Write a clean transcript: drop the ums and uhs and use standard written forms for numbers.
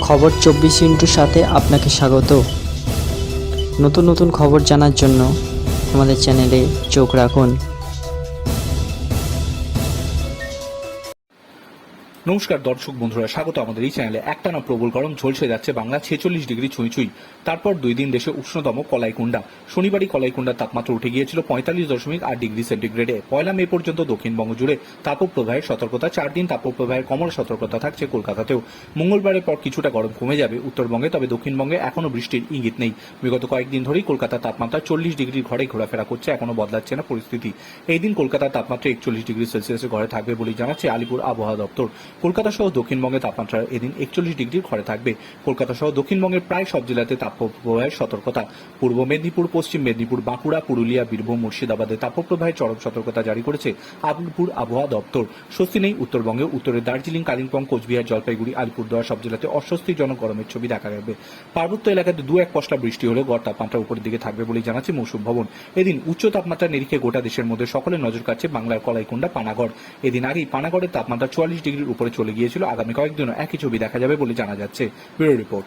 খবর 24 সাথে আপনাকে স্বাগত। নতুন নতুন খবর জানার জন্য আমাদের চ্যানেলে চোখ রাখুন। নমস্কার দর্শক বন্ধুরা, স্বাগত আমাদের এই চ্যানেলে। একটানা প্রবল গরম ঝলসে যাচ্ছে বাংলা, 46 ডিগ্রি ছুঁই। তারপর 2 দিন দেশে উষ্ণতম কলাইকুণ্ডা। শনিবারই কলাইকুণ্ডার তাপমাত্রা উঠে গিয়েছিল 45.8 ডিগ্রি সেন্টিগ্রেডে। 1 মে পর্যন্ত দক্ষিণবঙ্গ জুড়ে তাপপ্রবাহের সতর্কতা। 4 দিন তাপপ্রবাহের কমলা সতর্কতা থাকছে কলকাতাতেও। মঙ্গলবারের পর কিছুটা গরম কমে যাবে উত্তরবঙ্গে, তবে দক্ষিণবঙ্গে এখনো বৃষ্টির ইঙ্গিত নেই। বিগত কয়েকদিন ধরেই কলকাতার তাপমাত্রা 40 ডিগ্রির ঘরে ঘোরাফেরা করছে, এখনো বদলাচ্ছে না পরিস্থিতি। এই দিন কলকাতার তাপমাত্রা 41 ডিগ্রি সেলসিয়াসের ঘরে থাকবে বলেই জানাচ্ছে আলিপুর আবহাওয়া দপ্তর। কলকাতা সহ দক্ষিণবঙ্গে তাপমাত্রা এদিন 41 ডিগ্রির ঘরে থাকবে। কলকাতা সহ দক্ষিণবঙ্গের প্রায় সব জেলাতে তাপপ্রবাহের সতর্কতা। পূর্ব মেদিনীপুর, পশ্চিম মেদিনীপুর, বাঁকুড়া, পুরুলিয়া, বীরভূম, মুর্শিদাবাদে তাপপ্রবাহের চরম সতর্কতা জারি করেছে আলিপুর আবহাওয়া দপ্তর। স্বস্তি নেই উত্তরবঙ্গে। উত্তরের দার্জিলিং, কালিম্পং, কোচবিহার, জলপাইগুড়ি, আলিপুরদুয়ার সব জেলাতে অস্বস্তিজনক গরমের ছবি দেখা যাবে। পার্বত্য এলাকাতে 2-1 পশলা বৃষ্টি হলেও গড় তাপমাত্রা উপরের দিকে থাকবে বলেই জানাচ্ছে মৌসুম ভবন। এদিন উচ্চ তাপমাত্রার নিরিখে গোটা দেশের মধ্যে সকলের নজর কাটছে বাংলার কলাইকুণ্ডা, পানাগড়। এদিন আগেই পানাগড়ের তাপমাত্রা 44 ডিগ্রির উপরে চলে গিয়েছিল। আগামী কয়েকদিনও একই ছবি দেখা যাবে বলে জানা যাচ্ছে। Bureau report.